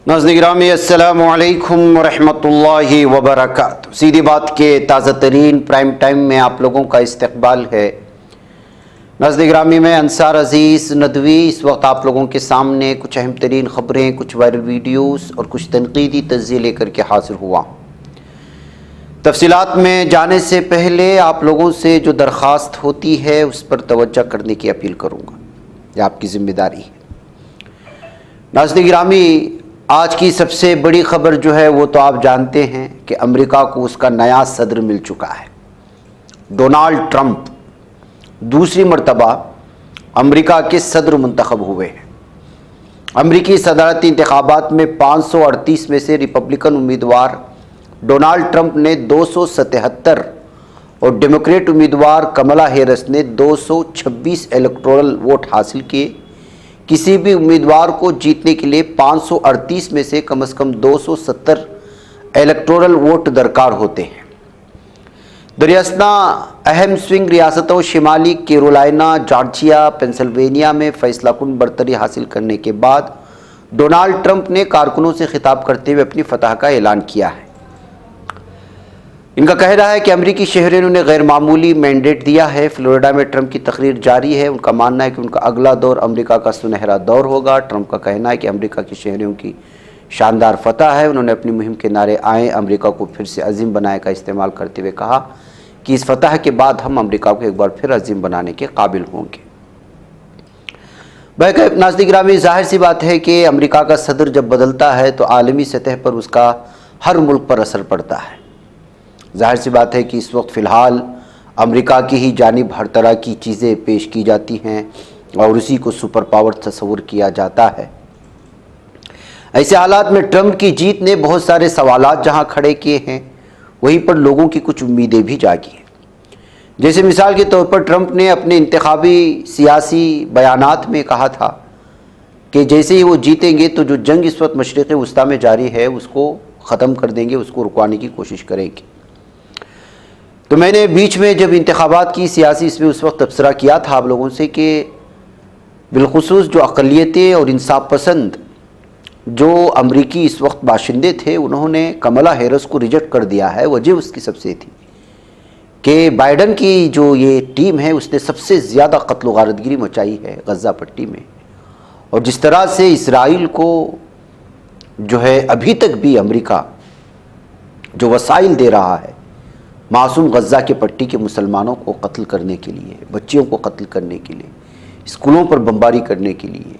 नाज़रीन गिरामी अस्सलामु अलैकुम वरहमतुल्लाहि वबरकातुहू। सीधी बात के ताज़ा तरीन प्राइम टाइम में आप लोगों का इस्तकबाल है। नाज़रीन गिरामी में अंसार अज़ीज़ नदवी इस वक्त आप लोगों के सामने कुछ अहम तरीन ख़बरें, कुछ वायरल वीडियोस और कुछ तनकीदी तज्ज़िये लेकर के हाजिर हुआ। तफसीलात में जाने से पहले आप लोगों से जो दरख्वास्त होती है उस पर तवज्जो करने की अपील करूँगा, यह आपकी ज़िम्मेदारी है। नाज़रीन गिरामी, आज की सबसे बड़ी खबर जो है वो तो आप जानते हैं कि अमेरिका को उसका नया सदर मिल चुका है। डोनाल्ड ट्रंप दूसरी मरतबा अमेरिका के सदर मुंतखब हुए हैं। अमेरिकी सदारती इंतखाबात में 538 में से रिपब्लिकन उम्मीदवार डोनाल्ड ट्रंप ने 277 और डेमोक्रेट उम्मीदवार कमला हैरिस ने 226 इलेक्टोरल वोट हासिल किए। किसी भी उम्मीदवार को जीतने के लिए 538 में से कम 270 इलेक्टोरल वोट दरकार होते हैं। दरियासना अहम स्विंग रियासतों शिमाली कैरोलिना, जॉर्जिया, पेंसिल्वेनिया में फैसलाकुन बरतरी हासिल करने के बाद डोनाल्ड ट्रंप ने कारकुनों से खिताब करते हुए अपनी फतह का ऐलान किया है। इनका कहना है कि अमेरिकी शहरियों ने गैर मामूली मैंडेट दिया है। फ्लोरिडा में ट्रंप की तकरीर जारी है। उनका मानना है कि उनका अगला दौर अमेरिका का सुनहरा दौर होगा। ट्रंप का कहना है कि अमेरिका के शहरियों की शानदार फतह है। उन्होंने अपनी मुहिम के नारे आए अमेरिका को फिर से अजीम बनाए का इस्तेमाल करते हुए कहा कि इस फतह के बाद हम अमेरिका को एक बार फिर अजीम बनाने के काबिल होंगे। नाज़रीन गिरामी, जाहिर सी बात है कि अमेरिका का सदर जब बदलता है तो आलमी सतह पर उसका हर मुल्क पर असर पड़ता है। जाहिर सी बात है कि इस वक्त फ़िलहाल अमेरिका की ही जानिब हर तरह की चीज़ें पेश की जाती हैं और उसी को सुपर पावर तस्वुर किया जाता है। ऐसे हालात में ट्रंप की जीत ने बहुत सारे सवालात जहां खड़े किए हैं, वहीं पर लोगों की कुछ उम्मीदें भी जागी हैं। जैसे मिसाल के तौर पर ट्रंप ने अपने इंतखाबी सियासी बयानात में कहा था कि जैसे ही वो जीतेंगे तो जो जंग इस वक्त मशरिक़ वस्ता में जारी है उसको ख़त्म कर देंगे, उसको रुकवाने की कोशिश करेंगे। तो मैंने बीच में जब इंतखाबात की सियासी इसमें उस वक्त तबसरा किया था आप लोगों से कि बिलखुसूस जो अक़लियतें और इंसाफ पसंद जो अमरीकी इस वक्त बाशिंदे थे उन्होंने कमला हैरिस को रिजेक्ट कर दिया है। वजह उसकी सबसे थी कि बाइडन की जो ये टीम है उसने सबसे ज़्यादा कत्ल व गारतगिरी मचाई है गज़ा पट्टी में, और जिस तरह से इसराइल को जो है अभी तक भी अमेरिका जो वसाइल दे रहा है मासूम गज़ा के पट्टी के मुसलमानों को कत्ल करने के लिए, बच्चियों को कत्ल करने के लिए, स्कूलों पर बमबारी करने के लिए,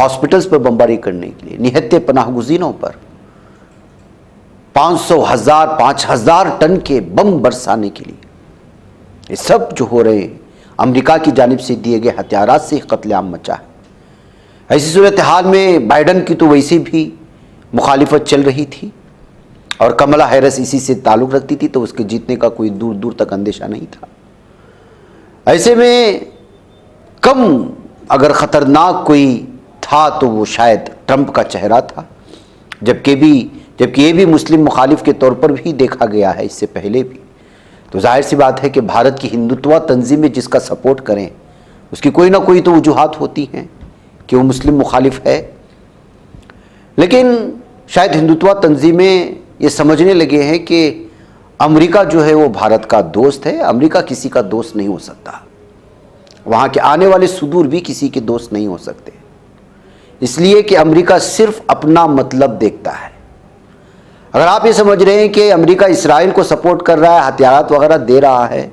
हॉस्पिटल्स पर बमबारी करने के लिए, निहत्ते पनाह गुज़ीरों पर 500, 1000, 5000 टन के बम बरसाने के लिए, ये सब जो हो रहे हैं अमेरिका की जानिब से दिए गए हथियारात से कत्लेआम मचा है। ऐसी सूरत हाल में बाइडन की तो वैसे भी मुखालिफत चल रही थी और कमला हैरिस इसी से ताल्लुक़ रखती थी, तो उसके जीतने का कोई दूर दूर तक अंदेशा नहीं था। ऐसे में कम अगर ख़तरनाक कोई था तो वो शायद ट्रंप का चेहरा था, जबकि ये भी मुस्लिम मुखालिफ के तौर पर भी देखा गया है इससे पहले भी। तो जाहिर सी बात है कि भारत की हिंदुत्व तंजीमें जिसका सपोर्ट करें उसकी कोई ना कोई तो वजूहात होती हैं कि वो मुस्लिम मुखालिफ है, लेकिन शायद हिंदुत्व तंजीमें ये समझने लगे हैं कि अमेरिका जो है वो भारत का दोस्त है। अमेरिका किसी का दोस्त नहीं हो सकता, वहाँ के आने वाले सुदूर भी किसी के दोस्त नहीं हो सकते, इसलिए कि अमेरिका सिर्फ अपना मतलब देखता है। अगर आप ये समझ रहे हैं कि अमेरिका इसराइल को सपोर्ट कर रहा है, हथियारात वगैरह दे रहा है,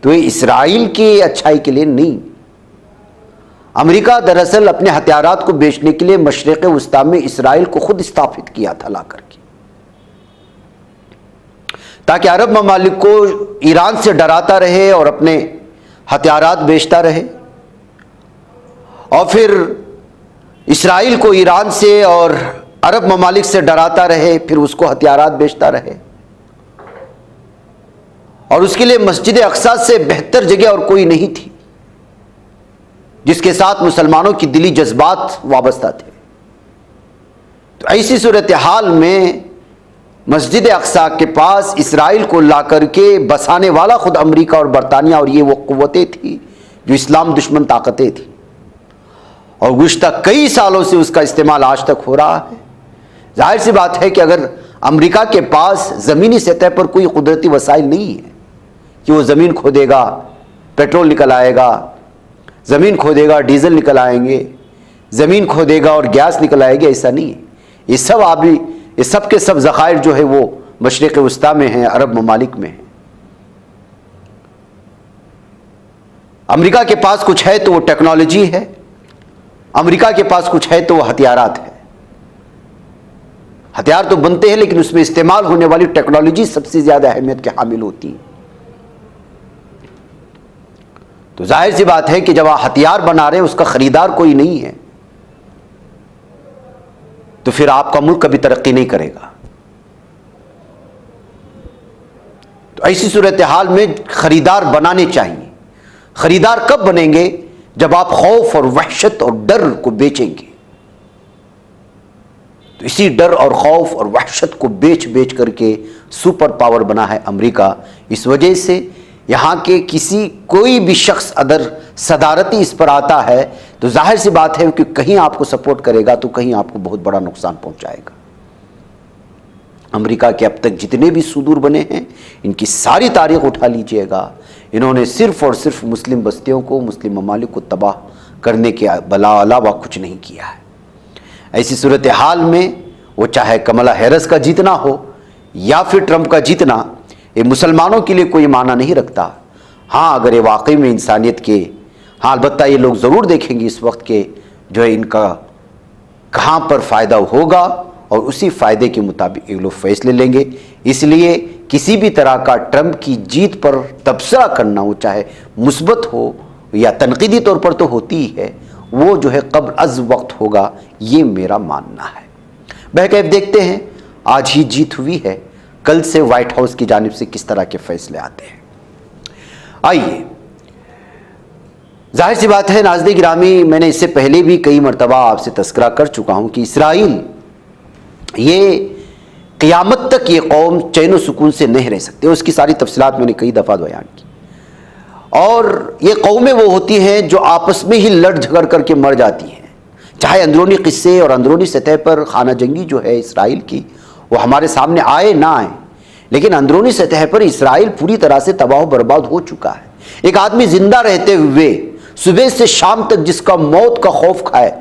तो ये इसराइल की अच्छाई के लिए नहीं। अमेरिका दरअसल अपने हथियारात को बेचने के लिए मशरिक़ वस्ता में इसराइल को खुद स्थापित किया था ला करके, ताकि अरब ममालिक को ईरान से डराता रहे और अपने हथियारात बेचता रहे, और फिर इसराइल को ईरान से और अरब ममालिक से डराता रहे, फिर उसको हथियारात बेचता रहे। और उसके लिए मस्जिद अक्सा से बेहतर जगह और कोई नहीं थी जिसके साथ मुसलमानों की दिली जज्बात वाबस्ता थे। तो ऐसी सूरत हाल में मस्जिद अक्सा के पास इसराइल को ला करके बसाने वाला खुद अमेरिका और बरतानिया, और ये वो क़ुव्वतें थी जो इस्लाम दुश्मन ताकतें थी, और गुज़श्ता कई सालों से उसका इस्तेमाल आज तक हो रहा है। जाहिर सी बात है कि अगर अमेरिका के पास ज़मीनी सतह पर कोई कुदरती वसाइल नहीं है कि वो ज़मीन खोदेगा, पेट्रोल निकल आएगा, ज़मीन खोदेगा, डीजल निकल आएंगे, ज़मीन खोदेगा और गैस निकल आएगी, ऐसा नहीं है। ये सब के सब ज़खायर जो है वो मशरिक़ वस्ता में हैं, अरब ममालिक में हैं। अमेरिका के पास कुछ है तो वो टेक्नोलॉजी है, अमेरिका के पास कुछ है तो वो हथियारात है। हथियार तो बनते हैं लेकिन उसमें इस्तेमाल होने वाली टेक्नोलॉजी सबसे ज्यादा अहमियत के हामिल होती है। तो जाहिर सी बात है कि जब आप हथियार बना रहे हैं, उसका खरीदार कोई नहीं है, तो फिर आपका मुल्क कभी तरक्की नहीं करेगा। तो ऐसी सूरत हाल में खरीदार बनाने चाहिए। खरीदार कब बनेंगे? जब आप खौफ और वहशत और डर को बेचेंगे। तो इसी डर और खौफ और वहशत को बेच बेच करके सुपर पावर बना है अमेरिका। इस वजह से यहाँ के कोई भी शख्स अगर सदारती इस पर आता है तो जाहिर सी बात है कि कहीं आपको सपोर्ट करेगा तो कहीं आपको बहुत बड़ा नुकसान पहुंचाएगा। अमेरिका के अब तक जितने भी सुदूर बने हैं, इनकी सारी तारीख उठा लीजिएगा, इन्होंने सिर्फ और सिर्फ मुस्लिम बस्तियों को, मुस्लिम ममालिक को तबाह करने के अलावा कुछ नहीं किया है। ऐसी सूरत हाल में वो चाहे कमला हैरिस का जीतना हो या फिर ट्रंप का जीतना, ये मुसलमानों के लिए कोई माना नहीं रखता। हाँ, अगर ये वाकई में इंसानियत के, हाँ अलबत्ता ये लोग ज़रूर देखेंगे इस वक्त के जो है इनका कहाँ पर फ़ायदा होगा और उसी फ़ायदे के मुताबिक ये लोग फैसले लेंगे। इसलिए किसी भी तरह का ट्रंप की जीत पर तबसरा करना, वो चाहे मुस्बत हो या तनकीदी तौर पर तो होती ही है, वो जो है कब्ल अज़ वक्त होगा, ये मेरा मानना है। बहरकैफ देखते हैं, आज ही जीत हुई है, कल से व्हाइट हाउस की जानिब से किस तरह के फैसले आते हैं। आइए, जाहिर सी बात है नाज़रीन गिरामी, मैंने इससे पहले भी कई मरतबा आपसे तस्करा कर चुका हूँ कि इसराइल ये क़यामत तक ये कौम चैन व सुकून से नहीं रह सकते। उसकी सारी तफसीलात मैंने कई दफ़ा बयान की। और ये कौमें वो होती हैं जो आपस में ही लड़ झगड़ करके मर जाती हैं। चाहे अंदरूनी किस्से और अंदरूनी सतह पर खाना जंगी जो है इसराइल की वो हमारे सामने आए ना आए, लेकिन अंदरूनी सतह पर इसराइल पूरी तरह से तबाह बर्बाद हो चुका है। एक आदमी जिंदा रहते हुए सुबह से शाम तक जिसका मौत का खौफ खाए,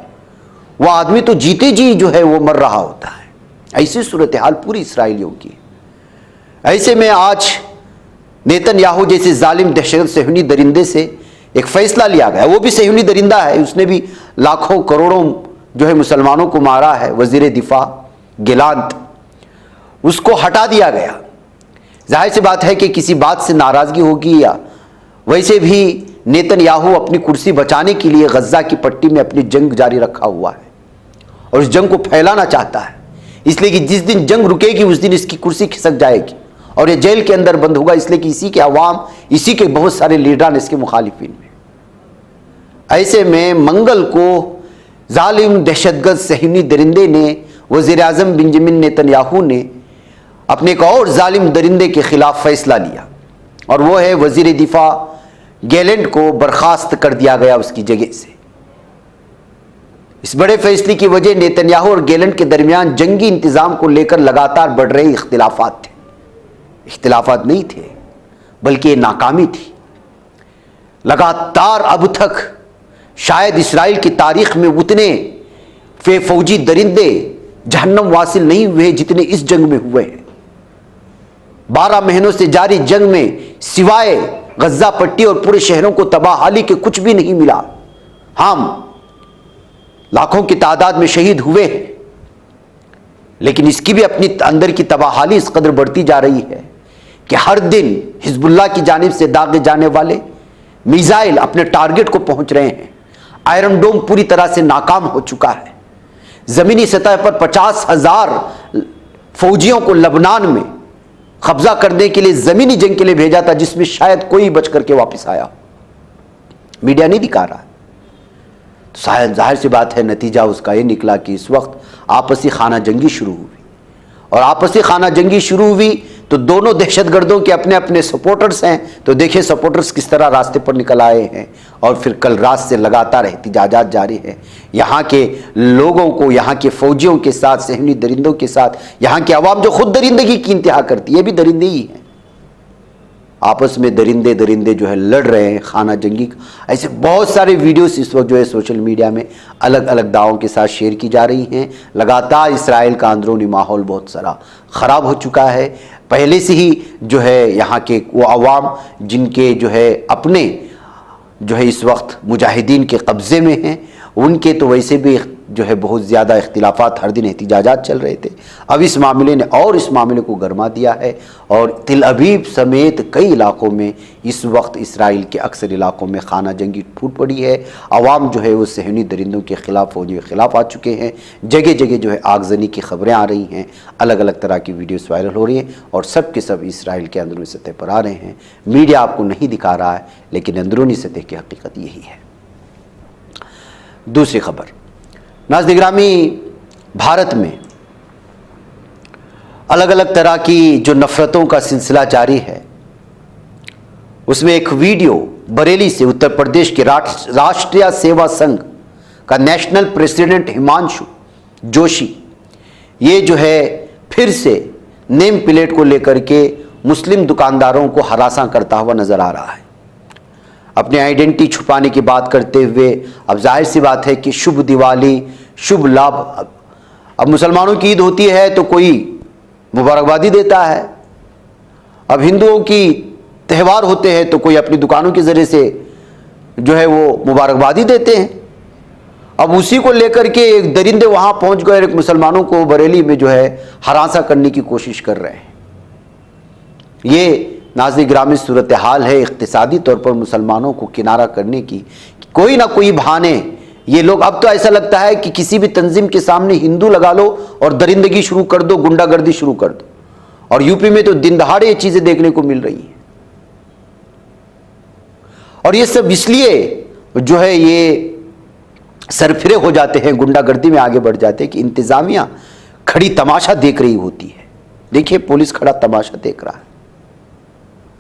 वह आदमी तो जीते जी जो है वो मर रहा होता है। ऐसी सूरत हाल पूरी इसराइलियों की। ऐसे में आज नेतन्याहू जैसे जालिम दहशत सेहूनी दरिंदे से एक फैसला लिया गया। वो भी सेहूनी दरिंदा है, उसने भी लाखों करोड़ों जो है मुसलमानों को मारा है। वजीर दिफा गिलांत, उसको हटा दिया गया। जाहिर सी बात है कि किसी बात से नाराज़गी होगी, या वैसे भी नेतन्याहू अपनी कुर्सी बचाने के लिए गज़ा की पट्टी में अपनी जंग जारी रखा हुआ है और इस जंग को फैलाना चाहता है, इसलिए कि जिस दिन जंग रुकेगी उस दिन इसकी कुर्सी खिसक जाएगी और ये जेल के अंदर बंद होगा, इसलिए कि इसी के अवाम, इसी के बहुत सारे लीडरान इसके मुखालिफिन में। ऐसे में मंगल को जालिम दहशतगर्द सेहूनी दरिंदे ने, वज़ीर आज़म बेंजामिन नेतन्याहू ने अपने एक और जालिम दरिंदे के खिलाफ फैसला लिया और वो है वज़ीर दिफा गैलेंट को बर्खास्त कर दिया गया उसकी जगह से। इस बड़े फैसले की वजह नेतन्याहू और गैलेंट के दरमियान जंगी इंतजाम को लेकर लगातार बढ़ रहे इख्तिलाफात थे। इख्तिलाफात नहीं थे बल्कि ये नाकामी थी। लगातार अब तक शायद इसराइल की तारीख में उतने फौजी दरिंदे जहन्नम वासिल नहीं हुए जितने इस जंग में हुए हैं। 12 महीनों से जारी जंग में सिवाय गज़ा पट्टी और पूरे शहरों को तबाहाली के कुछ भी नहीं मिला। हम लाखों की तादाद में शहीद हुए हैं, लेकिन इसकी भी अपनी अंदर की तबाहाली इस कदर बढ़ती जा रही है कि हर दिन हिजबुल्लाह की जानिब से दागे जाने वाले मिसाइल अपने टारगेट को पहुंच रहे हैं। आयरन डोम पूरी तरह से नाकाम हो चुका है। जमीनी सतह पर 50,000 फौजियों को लबनान में कब्जा करने के लिए जमीनी जंग के लिए भेजा था, जिसमें शायद कोई बच करके वापस आया। मीडिया नहीं दिखा रहा। तो शायद जाहिर सी बात है नतीजा उसका ये निकला कि इस वक्त आपसी खाना जंगी शुरू हुई और आपसी खाना जंगी शुरू हुई तो दोनों दहशतगर्दों के अपने अपने सपोर्टर्स हैं। तो देखिए सपोर्टर्स किस तरह रास्ते पर निकल आए हैं और फिर कल रात से लगातार एहतिजाजात जारी है। यहाँ के लोगों को, यहाँ के फौजियों के साथ, सहनी दरिंदों के साथ, यहाँ की आवाम जो खुद दरिंदगी की इंतहा करती है, ये भी दरिंदे ही है। आपस में दरिंदे जो है लड़ रहे हैं, खाना जंगी। ऐसे बहुत सारे वीडियोस इस वक्त जो है सोशल मीडिया में अलग अलग दावों के साथ शेयर की जा रही हैं। लगातार इसराइल का अंदरूनी माहौल बहुत सारा ख़राब हो चुका है। पहले से ही जो है यहाँ के वो अवाम जिनके जो है अपने जो है इस वक्त मुजाहिदीन के कब्ज़े में हैं, उनके तो वैसे भी जो है बहुत ज़्यादा इख्तिलाफात, हर दिन एहतिजाजात चल रहे थे। अब इस मामले ने और इस मामले को गरमा दिया है और तिल अबीब समेत कई इलाकों में इस वक्त इसराइल के अक्सर इलाकों में खाना जंगी फूट पड़ी है। अवाम जो है वो सहनी दरिंदों के ख़िलाफ़, फौजियों के ख़िलाफ़ आ चुके हैं। जगह जगह जो है आगजनी की खबरें आ रही हैं, अलग अलग तरह की वीडियोस वायरल हो रही हैं और सब के सब इसराइल के अंदरूनी सतह पर आ रहे हैं। मीडिया आपको नहीं दिखा रहा है, लेकिन अंदरूनी सतह की हकीकत यही है। दूसरी खबर, नाज़रीन गिरामी, भारत में अलग अलग तरह की जो नफ़रतों का सिलसिला जारी है, उसमें एक वीडियो बरेली से उत्तर प्रदेश के राष्ट्रीय सेवा संघ का नेशनल प्रेसिडेंट हिमांशु जोशी, ये जो है फिर से नेम प्लेट को लेकर के मुस्लिम दुकानदारों को हरासा करता हुआ नजर आ रहा है। अपनी आइडेंटिटी छुपाने की बात करते हुए, अब जाहिर सी बात है कि शुभ दिवाली, शुभ लाभ, अब मुसलमानों की ईद होती है तो कोई मुबारकबादी देता है, अब हिंदुओं की त्यौहार होते हैं तो कोई अपनी दुकानों के ज़रिए से जो है वो मुबारकबादी देते हैं। अब उसी को लेकर के एक दरिंदे वहाँ पहुँच गए, एक मुसलमानों को बरेली में जो है हरासा करने की कोशिश कर रहे हैं। ये नाज़रीन गिरामी सूरत हाल है इक़्तिसादी तौर पर मुसलमानों को किनारा करने की। कोई ना कोई बहाने ये लोग, अब तो ऐसा लगता है कि किसी भी तंजीम के सामने हिंदू लगा लो और दरिंदगी शुरू कर दो, गुंडागर्दी शुरू कर दो। और यूपी में तो दिन दहाड़े ये चीज़ें देखने को मिल रही हैं। और ये सब इसलिए जो है ये सरफिरे हो जाते हैं, गुंडागर्दी में आगे बढ़ जाते हैं कि इंतज़ामिया खड़ी तमाशा देख रही होती है। देखिए पुलिस खड़ा तमाशा देख रहा है,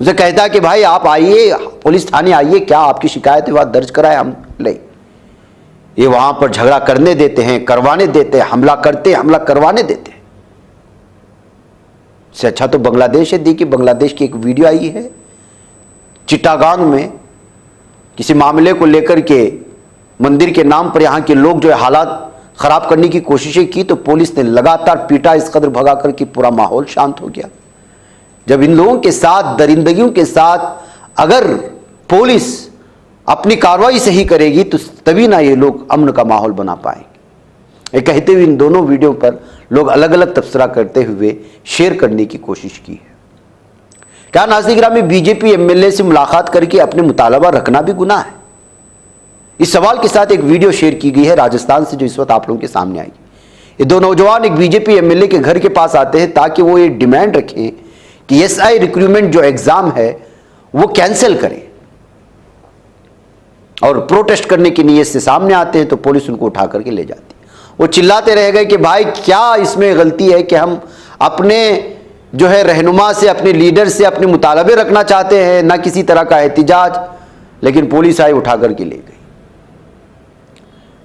उसे कहता है कि भाई आप आइए, पुलिस थाने आइए, क्या आपकी शिकायत है वहाँ दर्ज कराए हम ले। ये वहाँ पर झगड़ा करने देते हैं, करवाने देते हैं, हमला करते हैं, हमला करवाने देते हैं। इससे अच्छा तो बांग्लादेश है। देखिए बांग्लादेश की एक वीडियो आई है, चिटागांग में किसी मामले को लेकर के मंदिर के नाम पर यहाँ के लोग जो है हालात ख़राब करने की कोशिशें की तो पुलिस ने लगातार पीटा, इस कदर भगा कर कि पूरा माहौल शांत हो गया। जब इन लोगों के साथ, दरिंदगियों के साथ अगर पुलिस अपनी कार्रवाई सही करेगी तो तभी ना ये लोग अमन का माहौल बना पाएंगे। ये कहते हुए इन दोनों वीडियो पर लोग अलग अलग तबसरा करते हुए शेयर करने की कोशिश की है। क्या नाज़रीन गिरामी, बीजेपी एमएलए से मुलाकात करके अपने मुतालबा रखना भी गुनाह है? इस सवाल के साथ एक वीडियो शेयर की गई है राजस्थान से, जो इस वक्त आप लोगों के सामने आई। ये दो नौजवान एक बीजेपी एमएलए के घर के पास आते हैं ताकि वो ये डिमांड रखें कि एसआई रिक्रूटमेंट जो एग्जाम है वो कैंसिल करें, और प्रोटेस्ट करने की नीयत से सामने आते हैं तो पुलिस उनको उठा करके ले जाती है। वो चिल्लाते रह गए कि भाई क्या इसमें गलती है कि हम अपने जो है रहनुमा से, अपने लीडर से अपने मुतालबे रखना चाहते हैं, ना किसी तरह का एहतिजाज। लेकिन पुलिस आई, उठा करके ले गई।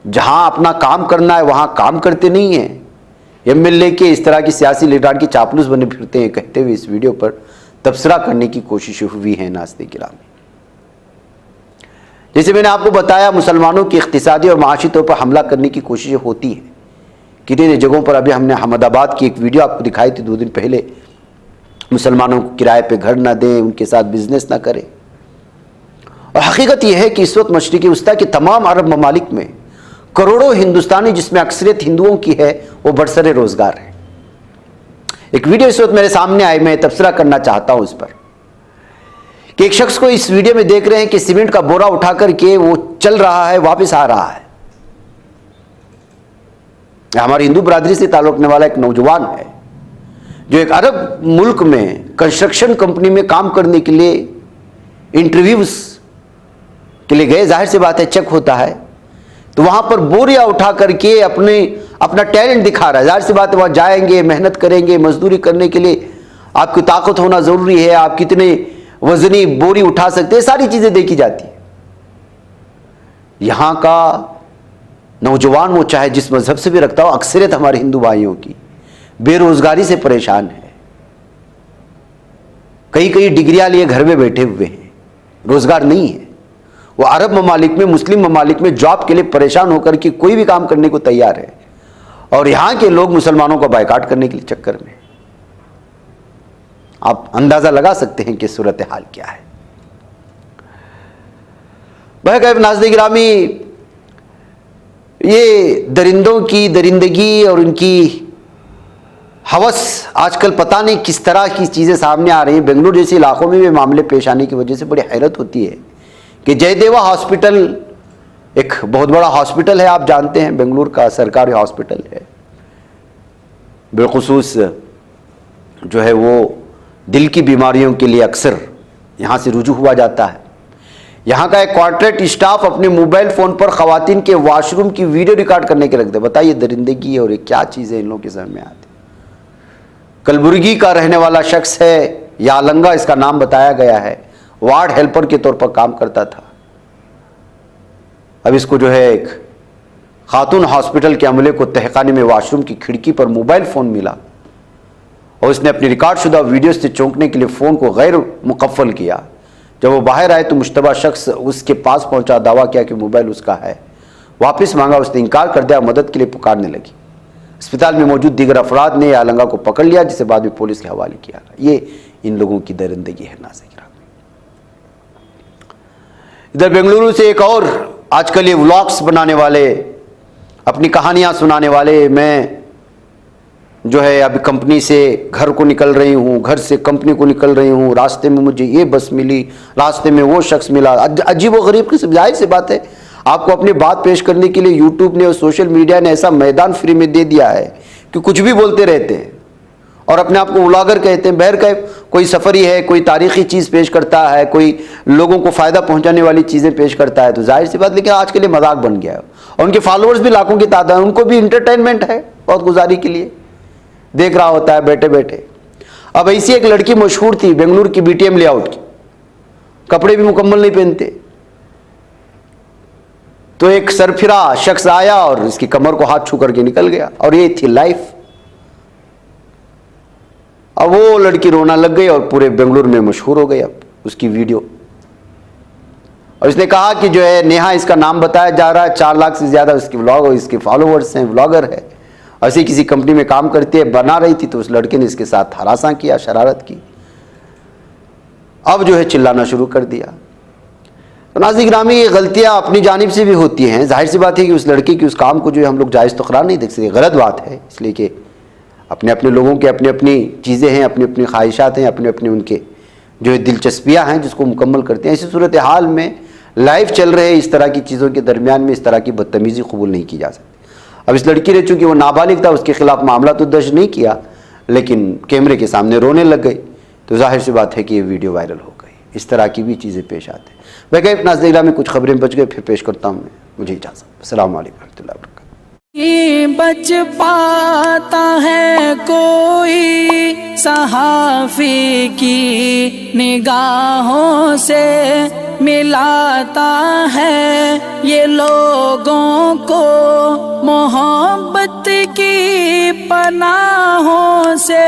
जहां अपना काम करना है वहां काम करते नहीं है। एमएलए के इस तरह की सियासी लीडर की चापलूस बने फिरते हैं, कहते हुए इस वीडियो पर तबसरा करने की कोशिश हुई है। नाज़रीन गिरामी, जैसे मैंने आपको बताया, मुसलमानों की इक़्तिसादी और माशी तौर पर हमला करने की कोशिशें होती हैं कितनी जगहों पर। अभी हमने अहमदाबाद की एक वीडियो आपको दिखाई थी 2 दिन पहले, मुसलमानों को किराए पे घर ना दें, उनके साथ बिजनेस ना करें। और हकीकत यह है कि इस वक्त मशरिक़ी वस्ता के तमाम अरब ममालिक में करोड़ों हिंदुस्तानी, जिसमें अक्सरियत हिंदुओं की है, वो बरसरे रोजगार है। एक वीडियो इस वक्त मेरे सामने आई, मैं तबसरा करना चाहता हूं इस पर कि एक शख्स को इस वीडियो में देख रहे हैं कि सीमेंट का बोरा उठा करके वो चल रहा है, वापस आ रहा है। हमारी हिंदू बरादरी से ताल्लुक रखने वाला एक नौजवान है जो एक अरब मुल्क में कंस्ट्रक्शन कंपनी में काम करने के लिए इंटरव्यूज के लिए गए। जाहिर सी बात है चेक होता है, तो वहां पर बोरिया उठा करके अपना टैलेंट दिखा रहा है। जाहिर सी बात है वहां जाएंगे, मेहनत करेंगे, मजदूरी करने के लिए आपकी ताकत होना ज़रूरी है, आप कितने वजनी बोरी उठा सकते हैं, सारी चीज़ें देखी जाती है। यहाँ का नौजवान, वो चाहे जिस मजहब से भी रखता हो, अक्सरियत हमारे हिंदू भाइयों की बेरोजगारी से परेशान है। कई कई डिग्रियां लिए घर में बैठे हुए हैं, रोजगार नहीं है। वो अरब ममालिक में, मुस्लिम ममालिक में जॉब के लिए परेशान होकर के कोई भी काम करने को तैयार है, और यहाँ के लोग मुसलमानों का बायकाट करने के लिए चक्कर में। आप अंदाजा लगा सकते हैं कि सूरत हाल क्या है। नाज़रीन गिरामी, ये दरिंदों की दरिंदगी और उनकी हवस आजकल पता नहीं किस तरह की चीज़ें सामने आ रही हैं। बेंगलुरु जैसे इलाकों में भी मामले पेश आने की वजह से बड़ी हैरत होती है कि जयदेवा हॉस्पिटल एक बहुत बड़ा हॉस्पिटल है, आप जानते हैं, बेंगलुरु का सरकारी हॉस्पिटल है। बिलखुसूस जो है वो दिल की बीमारियों के लिए अक्सर यहाँ से रुजू हुआ जाता है। यहाँ का एक कॉर्पोरेट स्टाफ अपने मोबाइल फ़ोन पर ख़वातीन के वॉशरूम की वीडियो रिकॉर्ड करने के रखते। बताइए दरिंदगी और ये क्या चीज़ है इन लोगों के समझ में आती। कलबुर्गी का रहने वाला शख्स है, यालंगा इसका नाम बताया गया है, वार्ड हेल्पर के तौर पर काम करता था। अब इसको जो है एक खातून हॉस्पिटल के अमले को तहखाने में वॉशरूम की खिड़की पर मोबाइल फ़ोन मिला और उसने अपनी रिकॉर्डशुदा वीडियो से चौंकने के लिए फ़ोन को गैर मुकफ़ल किया। जब वो बाहर आए तो मुश्तबा शख्स उसके पास पहुंचा, दावा किया कि मोबाइल उसका है। वापस मांगा, उसने इनकार कर दिया, मदद के लिए पुकारने लगी। अस्पताल में मौजूद दीगर अफराद ने यालंगा को पकड़ लिया, जिसे बाद में पुलिस के हवाले किया। ये इन लोगों की दरिंदगी है नाज़रीन। इधर बेंगलुरु से एक और आजकल ये व्लॉग्स बनाने वाले, अपनी कहानियां सुनाने वाले, मैं जो है अभी कंपनी से घर को निकल रही हूँ, घर से कंपनी को निकल रही हूँ, रास्ते में मुझे ये बस मिली, रास्ते में वो शख्स मिला। अजीब व गरीब किस्म, जाहिर सी बात है आपको अपनी बात पेश करने के लिए यूट्यूब ने और सोशल मीडिया ने ऐसा मैदान फ्री में दे दिया है कि कुछ भी बोलते रहते हैं और अपने आप को व्लॉगर कहते हैं। बहर का कोई सफ़री है, कोई तारीख़ी चीज़ पेश करता है, कोई लोगों को फ़ायदा पहुंचाने वाली चीज़ें पेश करता है, तो जाहिर सी बात, लेकिन आज के लिए मजाक बन गया है। और उनके फॉलोअर्स भी लाखों की तादाद है, उनको भी इंटरटेनमेंट है बहुत गुजारी के लिए, देख रहा होता है बैठे बैठे। अब ऐसी एक लड़की मशहूर थी बेंगलुरु की BTM लेआउट की, कपड़े भी मुकम्मल नहीं पहनते, तो एक सरफिरा शख्स आया और इसकी कमर को हाथ छू करके निकल गया, और ये थी लाइफ। अब वो लड़की रोना लग गई और पूरे बेंगलुरु में मशहूर हो गई अब उसकी वीडियो। और इसने कहा कि जो है नेहा इसका नाम बताया जा रहा है, 4 लाख से ज़्यादा उसके व्लॉग और इसके फॉलोअर्स हैं, व्लॉगर है, ऐसी किसी कंपनी में काम करती है, बना रही थी, तो उस लड़के ने इसके साथ हरासा किया, शरारत की। अब जो है चिल्लाना शुरू कर दिया। तो नाज़रीन गिरामी, ये गलतियाँ अपनी जानिब से भी होती हैं। जाहिर सी बात है कि उस लड़के की उस काम को जो है हम लोग जायज़ तो करार नहीं देख सकते, गलत बात है, इसलिए कि अपने अपने लोगों के अपनी अपनी चीज़ें हैं, अपनी अपनी ख्वाहिशात हैं, अपने अपने उनके जो है दिलचस्पियाँ हैं जिसको मुकम्मल करते हैं। ऐसी सूरत हाल में लाइव चल रहे इस तरह की चीज़ों के दरमियान में इस तरह की बदतमीज़ी कबूल नहीं की जा सकती। अब इस लड़की ने चूँकि वो नाबालिग था, उसके खिलाफ मामला तो दर्ज नहीं किया, लेकिन कैमरे के सामने रोने लग गई, तो जाहिर सी बात है कि ये वीडियो वायरल हो गई। इस तरह की भी चीज़ें पेश आती हैं। वैसे नाज़रीन में कुछ खबरें बच गए, फिर पेश करता हूँ मैं, मुझे इजाज़त। अस्सलाम वालेकुम रहमतुल्लाहि व बरकातहू। बच पाता है कोई सहाफ़ी की निगाहों से, मिलाता है ये लोगों को मोहब्बत की पनाहों से।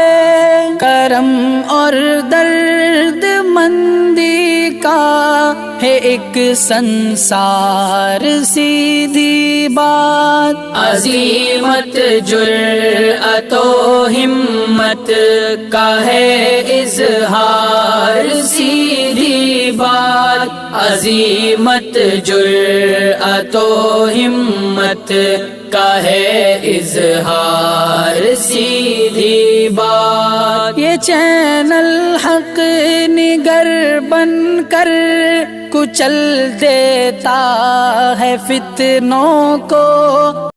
करम और दर्द मंदी का है एक संसार, सीधी बात। अज़ीमत जुर्अतो हिम्मत का है इज़हार, सीधी बात। अज़ीमत जुर्अतो हिम्मत का है इज़हार, सीधी बात। ये चैनल हक निगर बनकर कुचल देता है फितनों को,